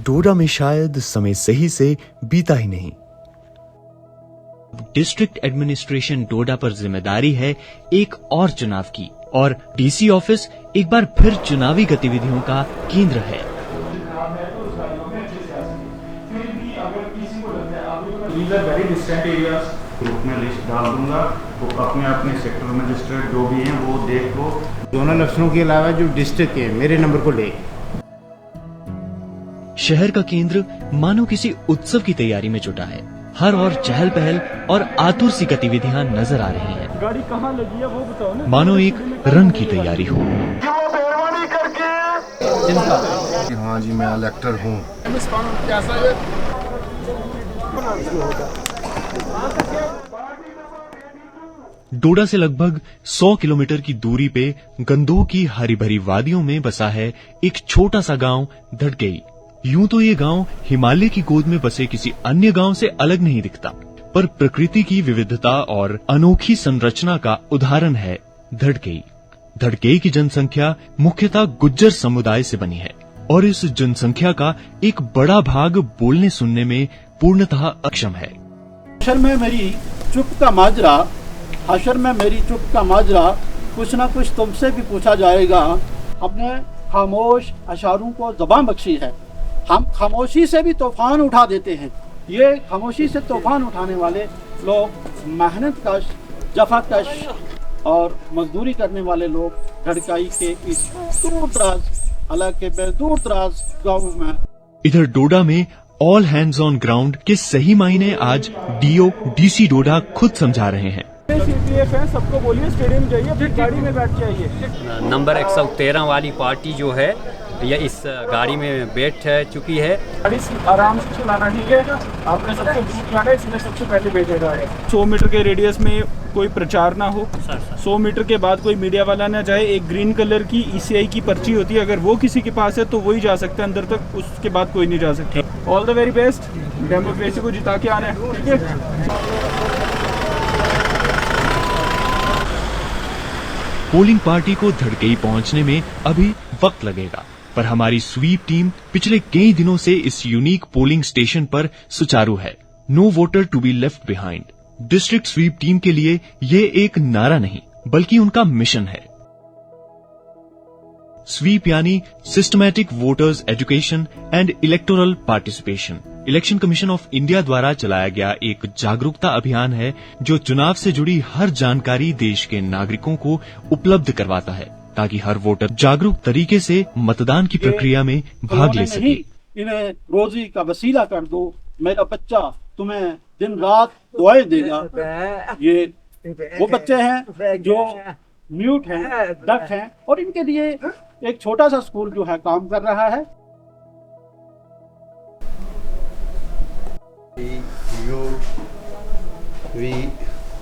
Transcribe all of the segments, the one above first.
डोडा में शायद समय सही से बीता ही नहीं। डिस्ट्रिक्ट एडमिनिस्ट्रेशन डोडा पर जिम्मेदारी है एक और चुनाव की, और डीसी ऑफिस एक बार फिर चुनावी गतिविधियों का केंद्र है। ग्रुप में लिस्ट डाल दूंगा, वो अपने अपने सेक्टर मजिस्ट्रेट जो भी हैं वो देख लो। जोनल अफसरों के अलावा जो डिस्ट्रिक्ट के मेरे नंबर को ले। शहर का केंद्र मानो किसी उत्सव की तैयारी में जुटा है। हर और चहल पहल और आतुर सी गतिविधियां नजर आ रही हैं। गाड़ी कहाँ लगी है वो बताओ ना। मानो एक रंग की तैयारी हो। हाँ जी, मैं इलेक्टर हूँ। डोडा से लगभग 100 किलोमीटर की दूरी पे गंदोह की हरी भरी वादियों में बसा है एक छोटा सा गांव धड़कई। यूं तो ये गांव हिमालय की गोद में बसे किसी अन्य गांव से अलग नहीं दिखता, पर प्रकृति की विविधता और अनोखी संरचना का उदाहरण है धड़कई। धड़कई की जनसंख्या मुख्यतः गुज्जर समुदाय से बनी है, और इस जनसंख्या का एक बड़ा भाग बोलने सुनने में पूर्णतः अक्षम है। हशर में मेरी चुप का माजरा, हशर में मेरी चुप का माजरा, कुछ ना कुछ तुमसे भी पूछा जाएगा। अपने खामोश अशारों को ज़बान बख्शी है। हम खामोशी से भी तूफान उठा देते हैं। ये खामोशी से तूफान उठाने वाले लोग मेहनत कश, जफाकश और मजदूरी करने वाले लोग धड़कई के इस दूर दराज हालांकि दूर दराज गाँव में। इधर डोडा में ऑल हैंड्स ऑन ग्राउंड के सही मायने आज डीओ डीसी डोडा खुद समझा रहे हैं। CPF है, सबको बोलिए स्टेडियम जाइए, फिर गाड़ी में बैठ जाइए। नंबर 113 वाली पार्टी जो है ये इस गाड़ी में बैठ चुकी है। गाड़ी आराम से चलाना, ठीक है। आपने सबसे दूर जाना है, इसलिए सबसे पहले बैठेगा। 100 मीटर के रेडियस में कोई प्रचार ना हो। 100 मीटर के बाद कोई मीडिया वाला ना जाए। एक ग्रीन कलर की ECI की पर्ची होती है, अगर वो किसी के पास है तो वही जा सकता है अंदर तक, उसके बाद कोई नहीं जा सकता। All the very best, democracy को जिता के आना है, ठीक है। पोलिंग पार्टी को धड़कई पहुंचने में अभी वक्त लगेगा, पर हमारी स्वीप टीम पिछले कई दिनों से इस यूनिक पोलिंग स्टेशन पर सुचारू है। No voter to be left behind. District SVEEP team के लिए ये एक नारा नहीं बल्कि उनका मिशन है। स्वीप यानी systematic voters education and electoral participation. Election commission of India द्वारा चलाया गया एक जागरूकता अभियान है जो चुनाव से जुड़ी हर जानकारी देश के नागरिकों को उपलब्ध करवाता है, ताकि हर वोटर जागरूक तरीके से मतदान की प्रक्रिया में भाग ले सके। इन्हें रोजी का वसीला कर दो, मेरा बच्चा तुम्हें दिन रात दुआएं देगा। ये वो बच्चे हैं जो म्यूट हैं, डफ हैं, और इनके लिए एक छोटा सा स्कूल जो है काम कर रहा है।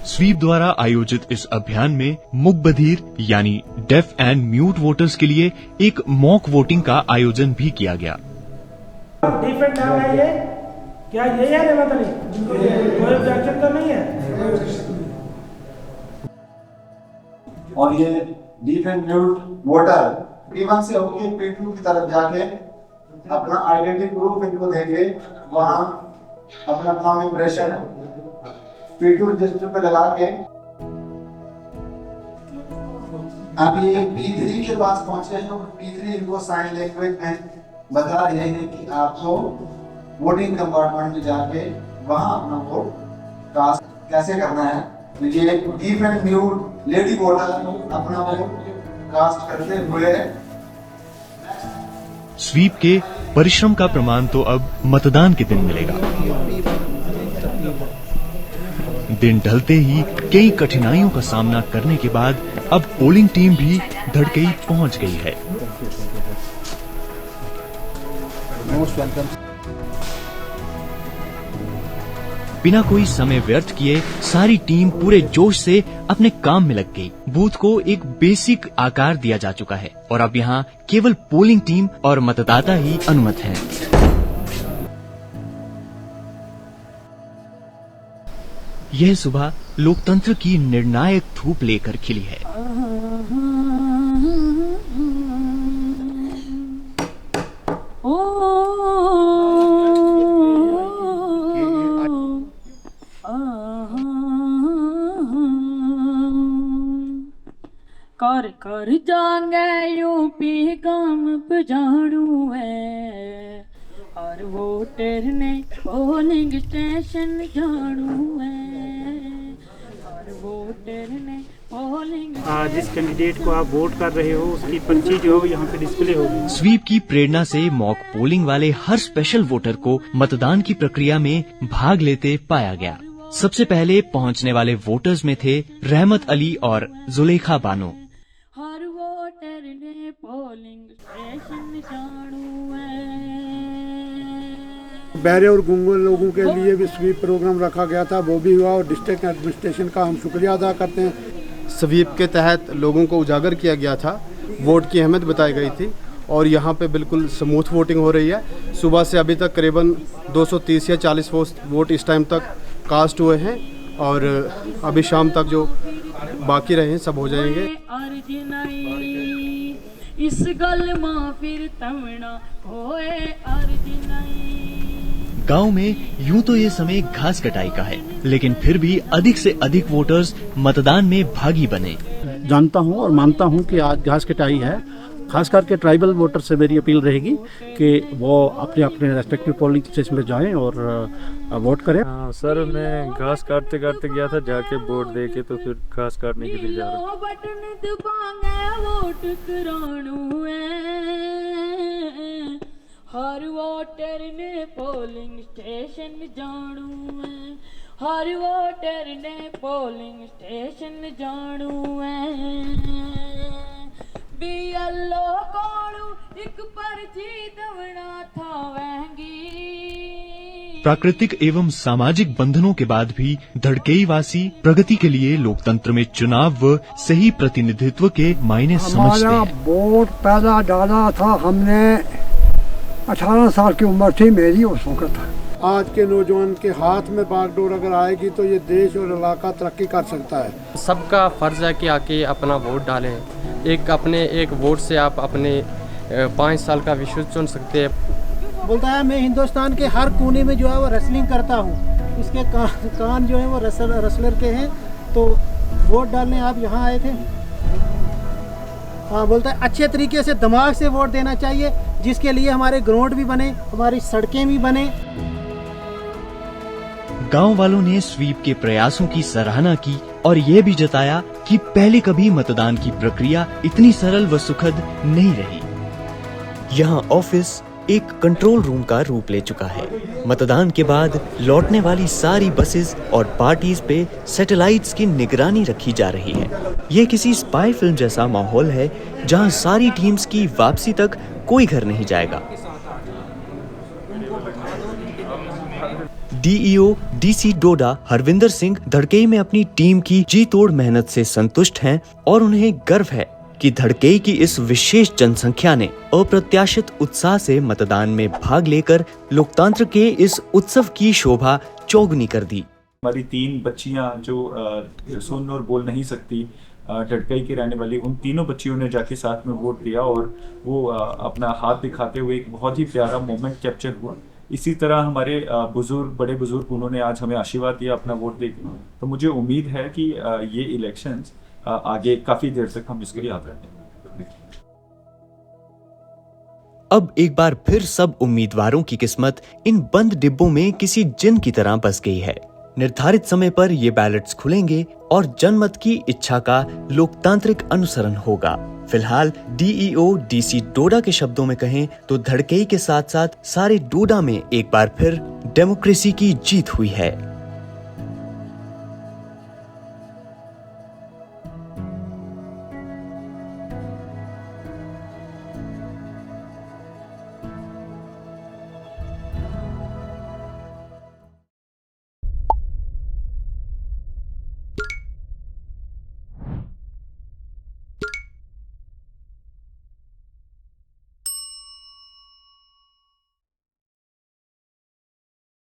स्वीप द्वारा आयोजित इस अभियान में मूक बधिर यानी डेफ एंड म्यूट वोटर्स के लिए एक मॉक वोटिंग का आयोजन भी किया गया। डिफरेंट नाम है ये, क्या ये है रेवत अली? कोई ऑब्जेक्शन तो नहीं है? और ये डिफरेंट म्यूट वोटर P1 से होके P2 की तरफ जाके अपना आइडेंटिटी प्रूफ इनको देके वहाँ अपना नाम इंप्रेशन P2 रजिस्टर पे लगा के अब ये P3 के पास पहुंचे हैं। P3 इनको साइन लैंग्वेज में बता रहे हैं कि आपको वोटिंग कंपार्टमेंट में जाके वहाँ अपना वोट कास्ट कैसे करना है। तो ये डिफरेंट म्यूट लेडी वोटर अपना वोट कास्ट करते हुए स्वीप के परिश्रम का प्रमाण तो अब मतदान के दिन मिलेगा। दिन ढलते ही कई कठिनाइयों का सामना करने के बाद अब पोलिंग टीम भी धड़कई पहुंच गई है। बिना कोई समय व्यर्थ किए सारी टीम पूरे जोश से अपने काम में लग गई। बूथ को एक बेसिक आकार दिया जा चुका है और अब यहाँ केवल पोलिंग टीम और मतदाता ही अनुमत हैं। यह सुबह लोकतंत्र की निर्णायक धूप लेकर खिली है। ओ कर जाएंगे यूपी काम पजाणू है और वोटर ने पोलिंग स्टेशन जाणू है और वोटर ने पोलिंग। जिस कैंडिडेट को आप वोट कर रहे हो उसकी पर्ची जो है यहाँ पे डिस्प्ले होगी। स्वीप की प्रेरणा से मॉक पोलिंग वाले हर स्पेशल वोटर को मतदान की प्रक्रिया में भाग लेते पाया गया। सबसे पहले पहुंचने वाले वोटर्स में थे रहमत अली और जुलेखा बानो। हर वोटर ने पोलिंग स्टेशन जाणू है। बहरे और गूंगे लोगों के लिए भी स्वीप प्रोग्राम रखा गया था, वो भी हुआ और डिस्ट्रिक्ट एडमिनिस्ट्रेशन का हम शुक्रिया अदा करते हैं। स्वीप के तहत लोगों को उजागर किया गया था, वोट की अहमियत बताई गई थी और यहाँ पे बिल्कुल स्मूथ वोटिंग हो रही है। सुबह से अभी तक करीबन 230 या 40 वोट इस टाइम तक कास्ट हुए हैं और अभी शाम तक जो बाकी रहे हैं सब हो जाएंगे। इस गल मां फिर तमना होए गांव में यूं तो ये समय घास कटाई का है, लेकिन फिर भी अधिक से अधिक वोटर्स मतदान में भागी बने। जानता हूं और मानता हूं कि आज घास कटाई है। खास करके ट्राइबल वोटर से मेरी अपील रहेगी कि वो अपने अपने रेस्पेक्टिव पोलिंग स्टेशन में जाएं और वोट करें। सर मैं घास काटते काटते गया था, जाके वोट दे के तो फिर घास काटने के लिए जा रहा। बटन दबाएंगे वोट कराणू है हर वोटर ने पोलिंग स्टेशन जाणू है हर वोटर ने पोलिंग स्टेशन जाणू है। बीएलओ कोलू एक पर्ची दवना था वहंगी। प्राकृतिक एवं सामाजिक बंधनों के बाद भी धड़कई वासी प्रगति के लिए लोकतंत्र में चुनाव व सही प्रतिनिधित्व के मायने समझते हैं। वोट पहला डाला था हमने 18 साल की उम्र थी मेरी उस वक्त। आज के नौजवान के हाथ में बागडोर अगर आएगी तो ये देश और इलाका तरक्की कर सकता है। सबका फर्ज है कि आके अपना वोट डालें। एक वोट से आप अपने 5 साल का विश्व चुन सकते हैं। बोलता है मैं हिंदुस्तान के हर कोने में जो है वो रेसलिंग करता हूँ। इसके कान जो है वो रेसलर के हैं, तो वोट डालने आप यहाँ आए थे। हाँ, बोलता है अच्छे तरीके से दिमाग से वोट देना चाहिए, जिसके लिए हमारे ग्राउंड भी बने, हमारी सड़कें भी बने। गांव वालों ने स्वीप के प्रयासों की सराहना की और ये भी जताया कि पहले कभी मतदान की प्रक्रिया इतनी सरल व सुखद नहीं रही। यहाँ ऑफिस एक कंट्रोल रूम का रूप ले चुका है। मतदान के बाद लौटने वाली सारी बसेस और पार्टीज पे सैटेलाइट्स की निगरानी रखी जा रही है। ये किसी स्पाई फिल्म जैसा माहौल है, जहां सारी टीम्स की वापसी तक कोई घर नहीं जाएगा। डीईओ डीसी डोडा हरविंदर सिंह धड़कई में अपनी टीम की जी तोड़ मेहनत से संतुष्ट हैं और उन्हें गर्व है कि धड़कई की इस विशेष जनसंख्या ने अप्रत्याशित उत्साह से मतदान में भाग लेकर लोकतंत्र के इस उत्सव की शोभा चौगुनी कर दी। हमारी 3 बच्चियां जो सुन और बोल नहीं सकती, धड़कई की रहने वाली, उन तीनों बच्चियों ने जाके साथ में वोट दिया और वो अपना हाथ दिखाते हुए एक बहुत ही प्यारा मोमेंट कैप्चर हुआ। इसी तरह हमारे बड़े बुजुर्ग उन्होंने आज हमें आशीर्वाद दिया अपना वोट देकर। तो मुझे उम्मीद है कि ये इलेक्शंस आगे काफी देर तक हम इसके लिए याद रखेंगे। अब एक बार फिर सब उम्मीदवारों की किस्मत इन बंद डिब्बों में किसी जिन की तरह बस गई है। निर्धारित समय पर ये बैलेट्स खुलेंगे और जनमत की इच्छा का लोकतांत्रिक अनुसरण होगा। फिलहाल डीईओ डीसी डोडा के शब्दों में कहें तो धड़कई के साथ साथ सारे डोडा में एक बार फिर डेमोक्रेसी की जीत हुई है।